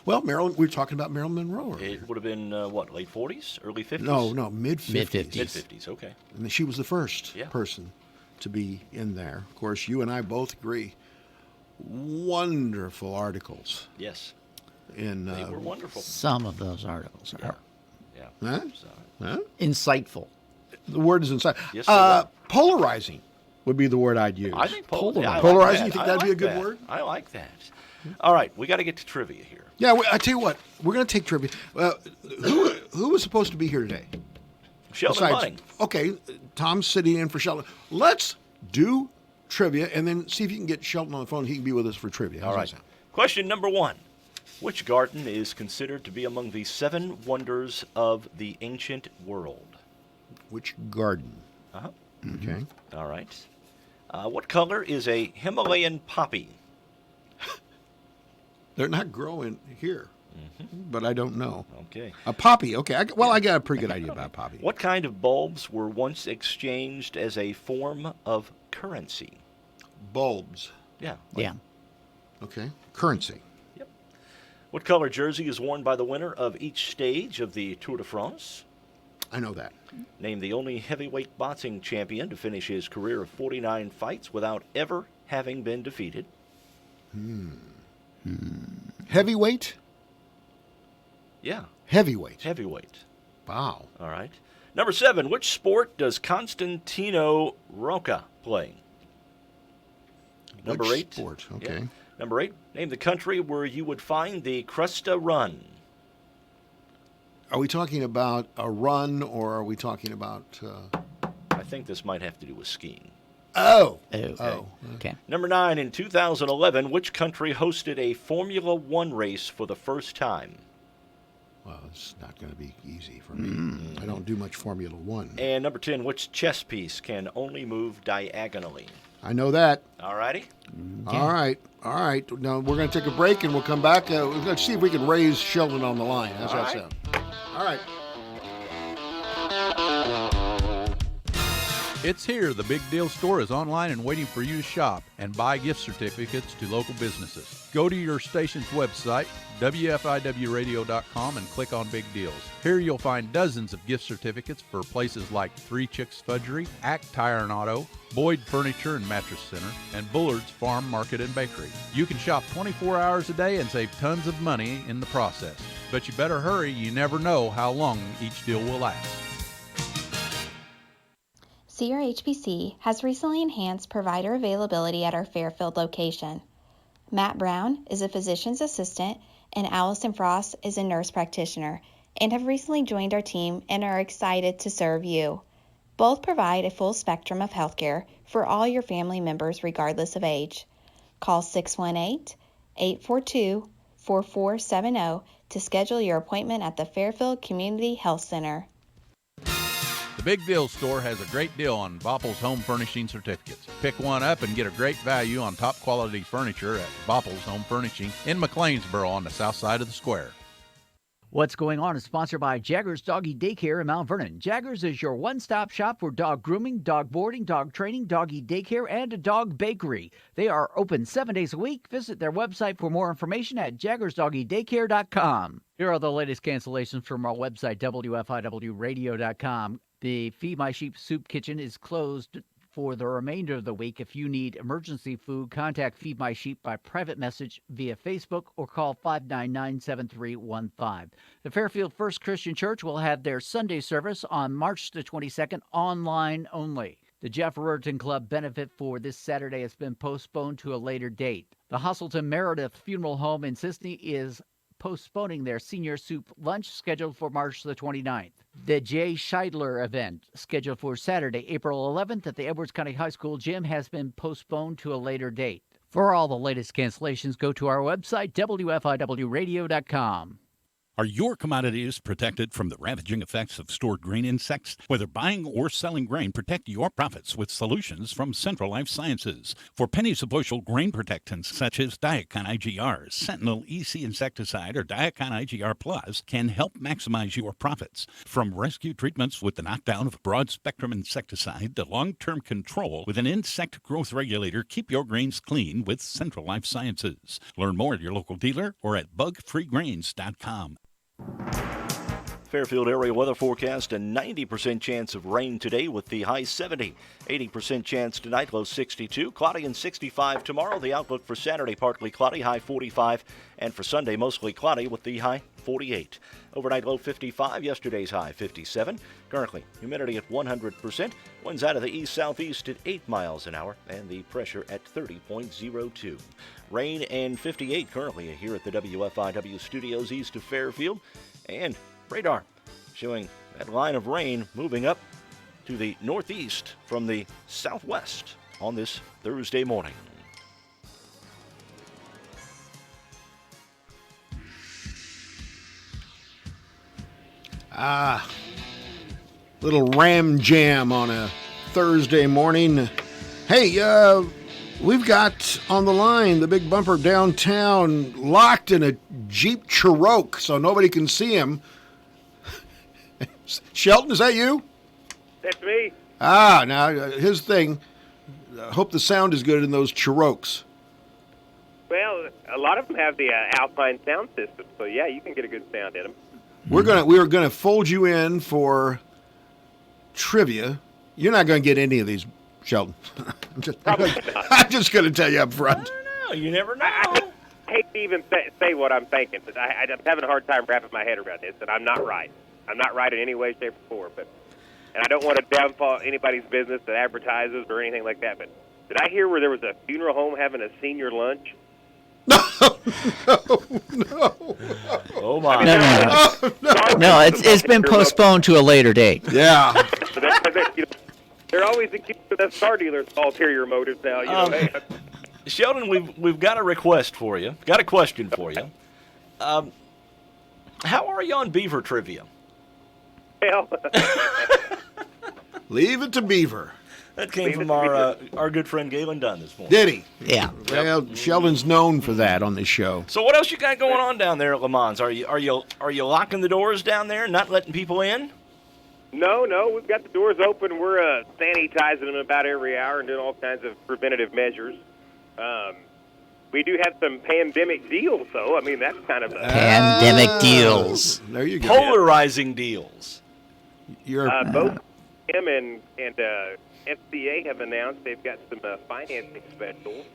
Marilyn. We were talking about Marilyn Monroe earlier. It would have been, late 40s, early 50s? No, mid-50s. Mid-50s, okay. And she was the first person to be in there. Of course, you and I both agree. Wonderful articles. Yes. They were wonderful. Some of those articles are insightful. The word is insightful. Yes, polarizing would be the word I'd use. I think polarizing. You think that'd be a good word? I like that. All right, we got to get to trivia here. Yeah, I tell you what, we're going to take trivia. Who was supposed to be here today? Sheldon Bunning. Okay, Tom's sitting in for Sheldon. Let's do trivia and then see if you can get Sheldon on the phone. He can be with us for trivia. How's All that right. sound? Question number 1. Which garden is considered to be among the 7 wonders of the ancient world? Which garden? Uh-huh. Okay. All right. What color is a Himalayan poppy? They're not growing here, but I don't know. Okay. A poppy. Okay. I got a pretty good idea about poppy. What kind of bulbs were once exchanged as a form of currency? Bulbs. Yeah. Okay. Currency. Yep. What color jersey is worn by the winner of each stage of the Tour de France? I know that. Name the only heavyweight boxing champion to finish his career of 49 fights without ever having been defeated. Heavyweight? Yeah. Heavyweight. Heavyweight. Wow. All right. Number 7. Which sport does Constantino Rocca play? Number 8. Sport. Okay. Yeah. Number 8. Name the country where you would find the Crusta Run. Are we talking about a run or are we talking about... I think this might have to do with skiing. Okay. Number 9. In 2011, which country hosted a Formula One race for the first time? Well, it's not going to be easy for me. I don't do much Formula One. And number 10, which chess piece can only move diagonally? I know that. All righty. All right. Now, we're going to take a break and we'll come back. We're going to see if we can raise Sheldon on the line. How's that sound? All right. It's here. The Big Deal Store is online and waiting for you to shop and buy gift certificates to local businesses. Go to your station's website, WFIWradio.com, and click on Big Deals. Here you'll find dozens of gift certificates for places like Three Chicks Fudgery, Act Tire and Auto, Boyd Furniture and Mattress Center, and Bullard's Farm Market and Bakery. You can shop 24 hours a day and save tons of money in the process. But you better hurry. You never know how long each deal will last. CRHPC has recently enhanced provider availability at our Fairfield location. Matt Brown is a physician's assistant and Allison Frost is a nurse practitioner and have recently joined our team and are excited to serve you. Both provide a full spectrum of healthcare for all your family members regardless of age. Call 618-842-4470 to schedule your appointment at the Fairfield Community Health Center. The Big Deal Store has a great deal on Bopple's Home Furnishing certificates. Pick one up and get a great value on top quality furniture at Bopple's Home Furnishing in McLeansboro on the south side of the square. What's Going On is sponsored by Jaggers Doggy Daycare in Mount Vernon. Jaggers is your one-stop shop for dog grooming, dog boarding, dog training, doggy daycare, and a dog bakery. They are open 7 days a week. Visit their website for more information at jaggersdoggydaycare.com. Here are the latest cancellations from our website, WFIWradio.com. The Feed My Sheep Soup Kitchen is closed for the remainder of the week. If you need emergency food, contact Feed My Sheep by private message via Facebook or call 599-7315. The Fairfield First Christian Church will have their Sunday service on March the 22nd, online only. The Jeff Ruriton Club benefit for this Saturday has been postponed to a later date. The Hustleton Meredith Funeral Home in Sisney is postponing their senior soup lunch scheduled for March the 29th. The Jay Scheidler event, scheduled for Saturday, April 11th at the Edwards County High School gym, has been postponed to a later date. For all the latest cancellations, go to our website, WFIWradio.com. Are your commodities protected from the ravaging effects of stored grain insects? Whether buying or selling grain, protect your profits with solutions from Central Life Sciences. For pennies a bushel, grain protectants such as Diacon IGR, Sentinel EC Insecticide, or Diacon IGR Plus can help maximize your profits. From rescue treatments with the knockdown of broad-spectrum insecticide to long-term control with an insect growth regulator, keep your grains clean with Central Life Sciences. Learn more at your local dealer or at bugfreegrains.com. Fairfield area weather forecast, a 90% chance of rain today with the high 70. 80% chance tonight, low 62. Cloudy and 65 tomorrow. The outlook for Saturday, partly cloudy, high 45. And for Sunday, mostly cloudy with the high 48. Overnight low 55, yesterday's high 57. Currently, humidity at 100%. Winds out of the east-southeast at 8 miles an hour. And the pressure at 30.02. Rain and 58 currently here at the WFIW studios east of Fairfield. And radar showing that line of rain moving up to the northeast from the southwest on this Thursday morning. Little ram jam on a Thursday morning. Hey, we've got on the line the big bumper downtown locked in a Jeep Cherokee so nobody can see him. Shelton, is that you? That's me. Now his thing. Hope the sound is good in those Cherokees. Well, a lot of them have the Alpine sound system, so yeah, you can get a good sound in them. We are gonna fold you in for trivia. You're not gonna get any of these, Shelton. I'm just gonna tell you up front. No, you never know. I hate to even say what I'm thinking, but I'm having a hard time wrapping my head around this, and I'm not right. I'm not right in any way, shape, or form. And I don't want to downfall anybody's business that advertises or anything like that. But did I hear where there was a funeral home having a senior lunch? No. Oh my! No, it's been postponed to a later date. Yeah. They're always accused of the car dealers of ulterior motives now. You know, hey, Sheldon, we've got a request for you. Got a question for you. How are you on beaver trivia? Well, leave it to Beaver. That came from our good friend Galen Dunn this morning. Did he? Yeah. Well, Sheldon's known for that on this show. So what else you got going on down there at Le Mans? Are you locking the doors down there, not letting people in? No, we've got the doors open. We're sanitizing them about every hour and doing all kinds of preventative measures. We do have some pandemic deals, though. I mean, that's kind of pandemic deals. There you go. Polarizing deals. Both him and FCA have announced they've got some financing specials.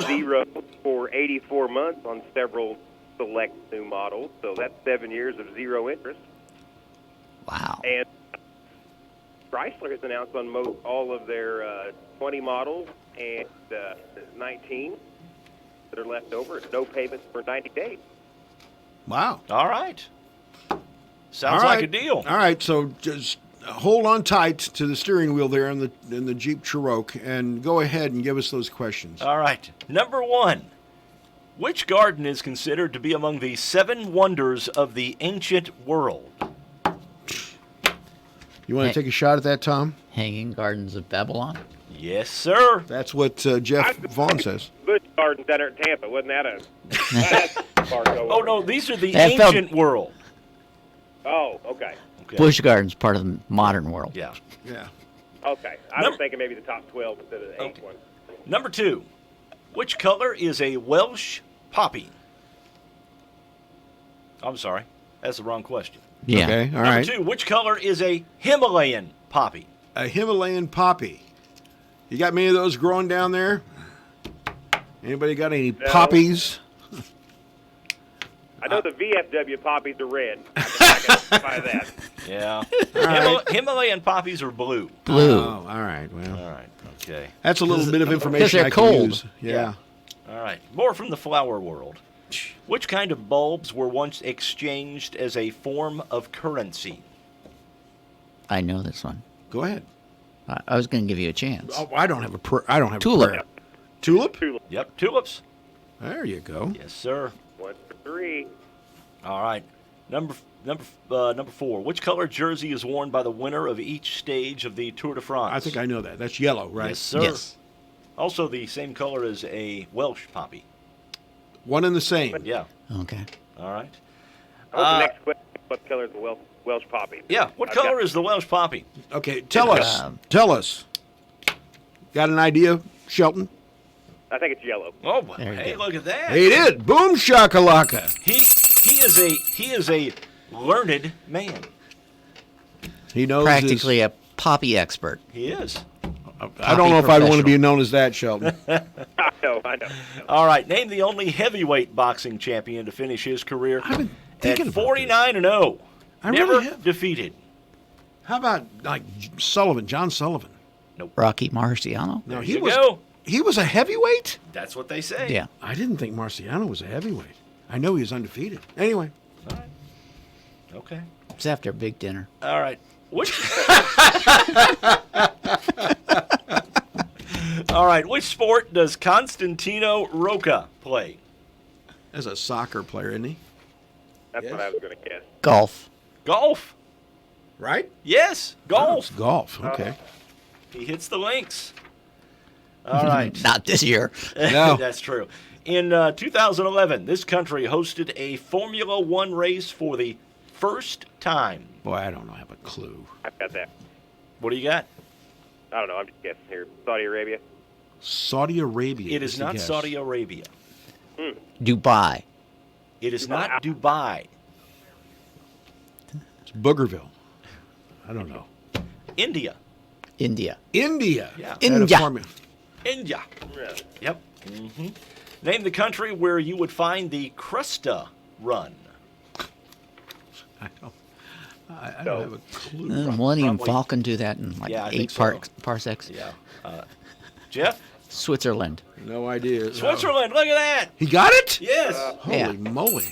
0 for 84 months on several select new models. So that's 7 years of zero interest. Wow. And Chrysler has announced on all of their 20 models and 19 that are left over, no payments for 90 days. Wow. All right. Sounds like a deal. All right, so just hold on tight to the steering wheel there in the Jeep Cherokee and go ahead and give us those questions. All right. Number 1. Which garden is considered to be among the 7 wonders of the ancient world? You want to take a shot at that, Tom? Hanging Gardens of Babylon? Yes, sir. That's what Jeff Vaughn says. Busch Gardens down there in Tampa, wasn't that a... Oh, no, these are the ancient world. Oh, okay. Busch Gardens, part of the modern world. Yeah. Okay. I was thinking maybe the top 12 instead of the 8th one. Number 2. Which color is a Welsh poppy? I'm sorry. That's the wrong question. Yeah. Okay, all Number right. 2. Which color is a Himalayan poppy? A Himalayan poppy. You got many of those growing down there? Anybody got any poppies? I know the VFW poppies are red. I can buy that. Yeah. right. Himalayan poppies are blue. Blue. Oh, all right. Well, All right. Okay. that's a little bit of Because information they're I cold. can use. Yeah. All right. More from the flower world. Which kind of bulbs were once exchanged as a form of currency? I know this one. Go ahead. I was going to give you a chance. Oh, I don't have I don't have Tulip. a prayer. Tulip? Yep. Tulips. There you go. Yes, sir. 1 for 3. All right. Number 4. Which color jersey is worn by the winner of each stage of the Tour de France? I think I know that. That's yellow, right? Yes, sir. Yes. Also the same color as a Welsh poppy. One and the same. Yeah. Okay. All right. The next question, what color is the Welsh poppy? Yeah. What color is the Welsh poppy? Okay, tell us. Tell us. Got an idea, Shelton? I think it's yellow. Oh, There you hey, go. look at that. He did. Boom shakalaka. He is a learned man. He knows Practically a poppy expert. He is. I don't know if I'd want to be known as that, Shelton. I know. All right. Name the only heavyweight boxing champion to finish his career I've been at thinking about 49-0. I Never really have. defeated. How about like Sullivan, John Sullivan? Rocky Marciano. No, There he you was. go. He was a heavyweight. That's what they say. Yeah. I didn't think Marciano was a heavyweight. I know he was undefeated. Anyway, All right. Okay. It's after a big dinner. All right. Which? All right. Which sport does Constantino Rocca play? as a soccer player, isn't he? That's what I was going to guess. Golf. Golf. Right? Yes. Golf. Oh, golf. Okay. He hits the links. All right. Not this year. No. That's true. In 2011, this country hosted a Formula One race for the first time. Boy, I don't know. I have a clue. I've got that. What do you got? I don't know. I'm just guessing here. Saudi Arabia. Saudi Arabia. It is not Saudi Arabia. Dubai. It is not Dubai. It's Boogerville. I don't know. India. India. India. Yeah. India. India. Yep. Mm-hmm. Name the country where you would find the Crusta Run. I don't have a clue. Millennium Probably. Falcon do that in like Yeah, I think 8 so. parsecs. Yeah. Jeff? Switzerland. No idea. Switzerland. Look at that. He got it? Yes. Holy Yeah. moly.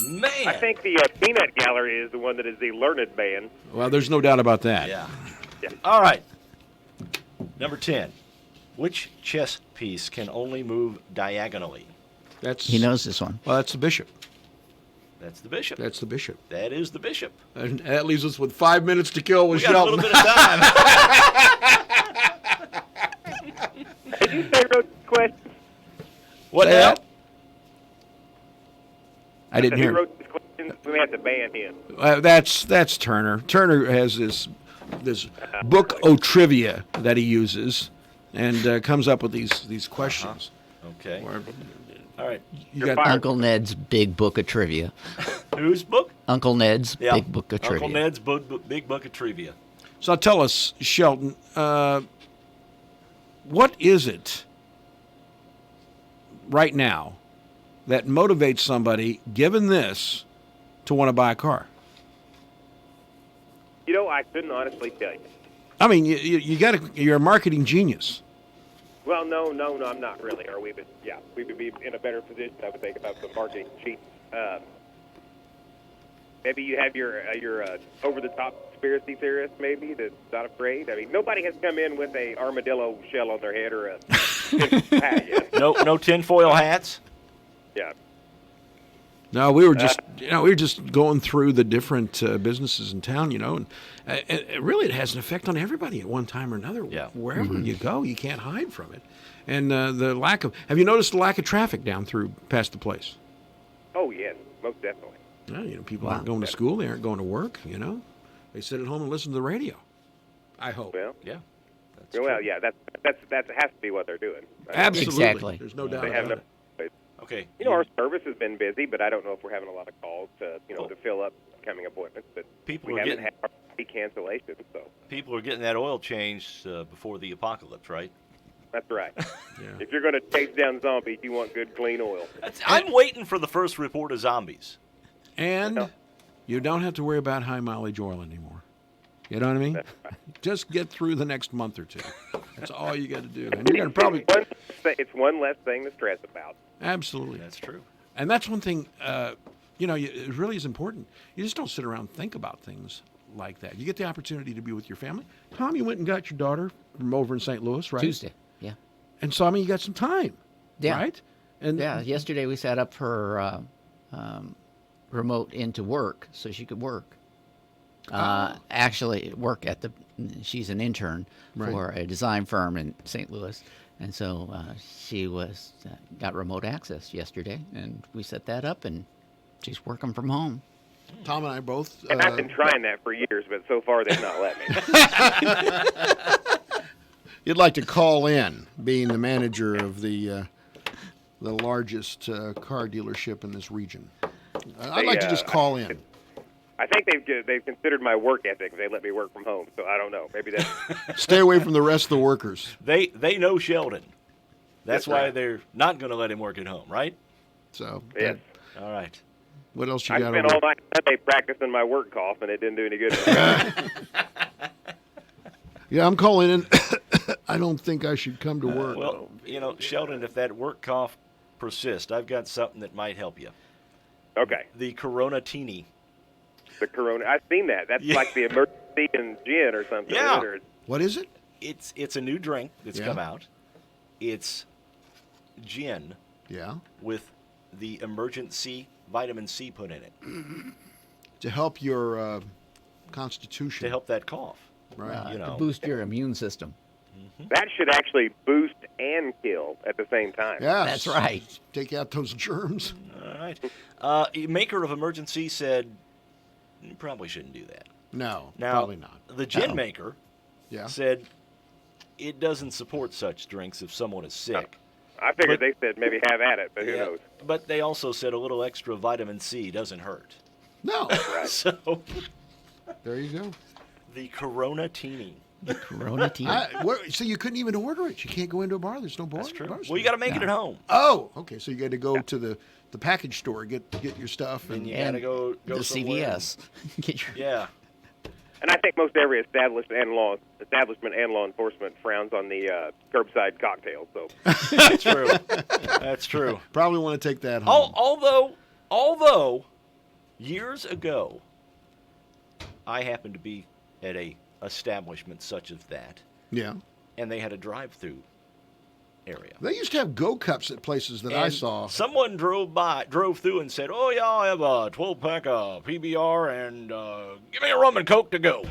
Man. I think the peanut gallery is the one that is the learned man. Well, there's no doubt about that. Yeah. All right. Number 10. Which chess piece can only move diagonally? That's He knows this one. Well, that's the bishop. That's the bishop. That's the bishop. That is the bishop. And that leaves us with 5 minutes to kill with We got a Shelton. little bit of time. Did you say wrote the question? What Say now? that? I didn't Who hear. wrote this question? We have to ban him. That's Turner. Turner has this book o trivia that he uses, and comes up with these questions. Okay. Where All right. you got Uncle Ned's Big Book of Trivia. Whose book? Uncle Ned's Yeah. Big Book of Trivia. Uncle Ned's Big Book of Trivia. So tell us, Shelton, what is it right now that motivates somebody, given this, to want to buy a car? You know, I couldn't honestly tell you. I mean, you're a marketing genius. Well, no, I'm not really. Or we would be in a better position, I would think, about the marketing sheet. Maybe you have your over-the-top conspiracy theorist, maybe, that's not afraid. I mean, nobody has come in with a armadillo shell on their head or a hat yet. No tinfoil hats. Yeah. No, we were just going through the different businesses in town, and really it has an effect on everybody at one time or another. Yeah. Wherever you go, you can't hide from it. And the lack of have you noticed the lack of traffic down through past the place? Oh, yes, most definitely. Well, people aren't going to school, they aren't going to work. They sit at home and listen to the radio. I hope. Well, yeah. Yeah, that has to be what they're doing. Absolutely. Exactly. There's no doubt They have about no. it. Okay. Our service has been busy, but I don't know if we're having a lot of calls to to fill up upcoming appointments. But People we are haven't getting- had any cancellations. So People are getting that oil changed before the apocalypse, right? That's right. If you're going to chase down zombies, you want good, clean oil. I'm waiting for the first report of zombies. And you don't have to worry about high mileage oil anymore. You know what I mean? Just get through the next month or two. That's all you got to do. And you're going to probably... It's one less thing to stress about. Absolutely. That's true. And that's one thing, it really is important. You just don't sit around and think about things like that. You get the opportunity to be with your family. Tom, you went and got your daughter from over in St. Louis, right? Tuesday, yeah. And so, you got some time, right? And yesterday we set up her remote into work so she could work. Actually work at she's an intern for a design firm in St. Louis. And so she got remote access yesterday, and we set that up, and she's working from home. Tom and I both... And I've been trying that for years, but so far they've not let me. You'd like to call in, being the manager of the largest car dealership in this region. I'd like to just call in. I think they've considered my work ethic if they let me work from home, so I don't know. Maybe that's... Stay away from the rest of the workers. They know Sheldon. That's why right. they're not going to let him work at home, right? So, yes. All right. What else you I got? spent all night Sunday practicing my work cough, and it didn't do any good. Yeah, I'm calling in. I don't think I should come to work. Well, Sheldon, if that work cough persists, I've got something that might help you. Okay. The Corona Teeny. The Corona. I've seen that. That's like the emergency in gin or something. Yeah. Or... What is it? It's a new drink that's come out. It's gin. Yeah. With the emergency vitamin C put in it. To help your constitution. To help that cough. Right. To boost your immune system. That should actually boost and kill at the same time. Yeah, that's right. Take out those germs. All right. Maker of Emergency said you probably shouldn't do that. No, now, probably not. The gin maker yeah. said it doesn't support such drinks if someone is sick. I figured they said maybe have at it, but who knows? But they also said a little extra vitamin C doesn't hurt. No. Right. So there you go. The Corona Teeny. The Corona Teeny. So you couldn't even order it. You can't go into a bar. There's no bar. That's true. Bars Well, you got to make it at home. Oh, okay. So you got to go to the package store, get your stuff, and you got to go the somewhere. CVS. Yeah. And I think most every establishment and law enforcement frowns on the curbside cocktail. So that's true. That's true. Probably want to take that home. Although years ago, I happened to be at a establishment such as that. Yeah. And they had a drive-through area. They used to have Go Cups at places that I saw. Someone drove through and said, "Oh yeah, I have a 12-pack of PBR and give me a rum and Coke to go."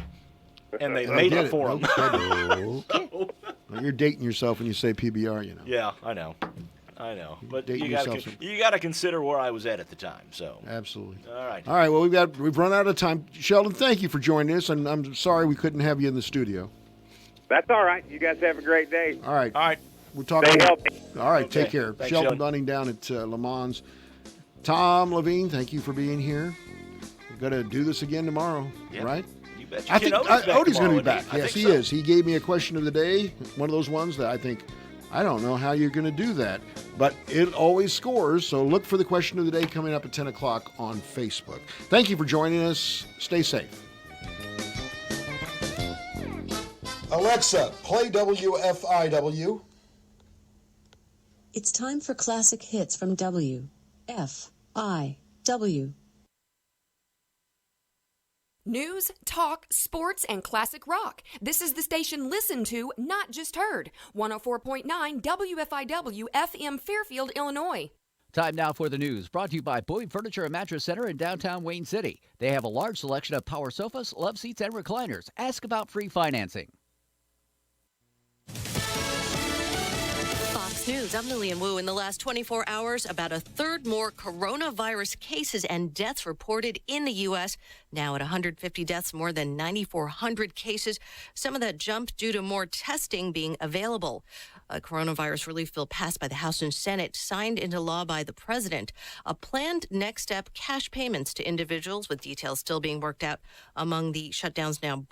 And they made it for them. Okay. Well, you're dating yourself when you say PBR, you know. Yeah, I know. But Dating you got to consider where I was at the time. So absolutely. All right. All right. Well, we've run out of time. Sheldon, thank you for joining us, and I'm sorry we couldn't have you in the studio. That's all right. You guys have a great day. All right. All right. We're talking. Stay healthy. All right. Okay. Take care. Thanks, Sheldon Sheldon. Bunning down at Le Mans. Tom Levine, thank you for being here. We're going to do this again tomorrow, right? You bet. I think Odie's going to be back. I Yes, think he so. is. He gave me a question of the day, one of those ones that I think, I don't know how you're going to do that, but it always scores. So look for the question of the day coming up at 10 o'clock on Facebook. Thank you for joining us. Stay safe. Alexa, play WFIW. It's time for classic hits from WFIW. News, talk, sports, and classic rock. This is the station listened to, not just heard. 104.9 WFIW FM Fairfield, Illinois. Time now for the news, brought to you by Boyd Furniture and Mattress Center in downtown Wayne City. They have a large selection of power sofas, love seats, and recliners. Ask about free financing. Fox News, I'm Lillian Wu. In the last 24 hours, about a third more coronavirus cases and deaths reported in the U.S. Now at 150 deaths, more than 9,400 cases. Some of that jump due to more testing being available. A coronavirus relief bill passed by the House and Senate, signed into law by the president. A planned next step, cash payments to individuals, with details still being worked out among the shutdowns now.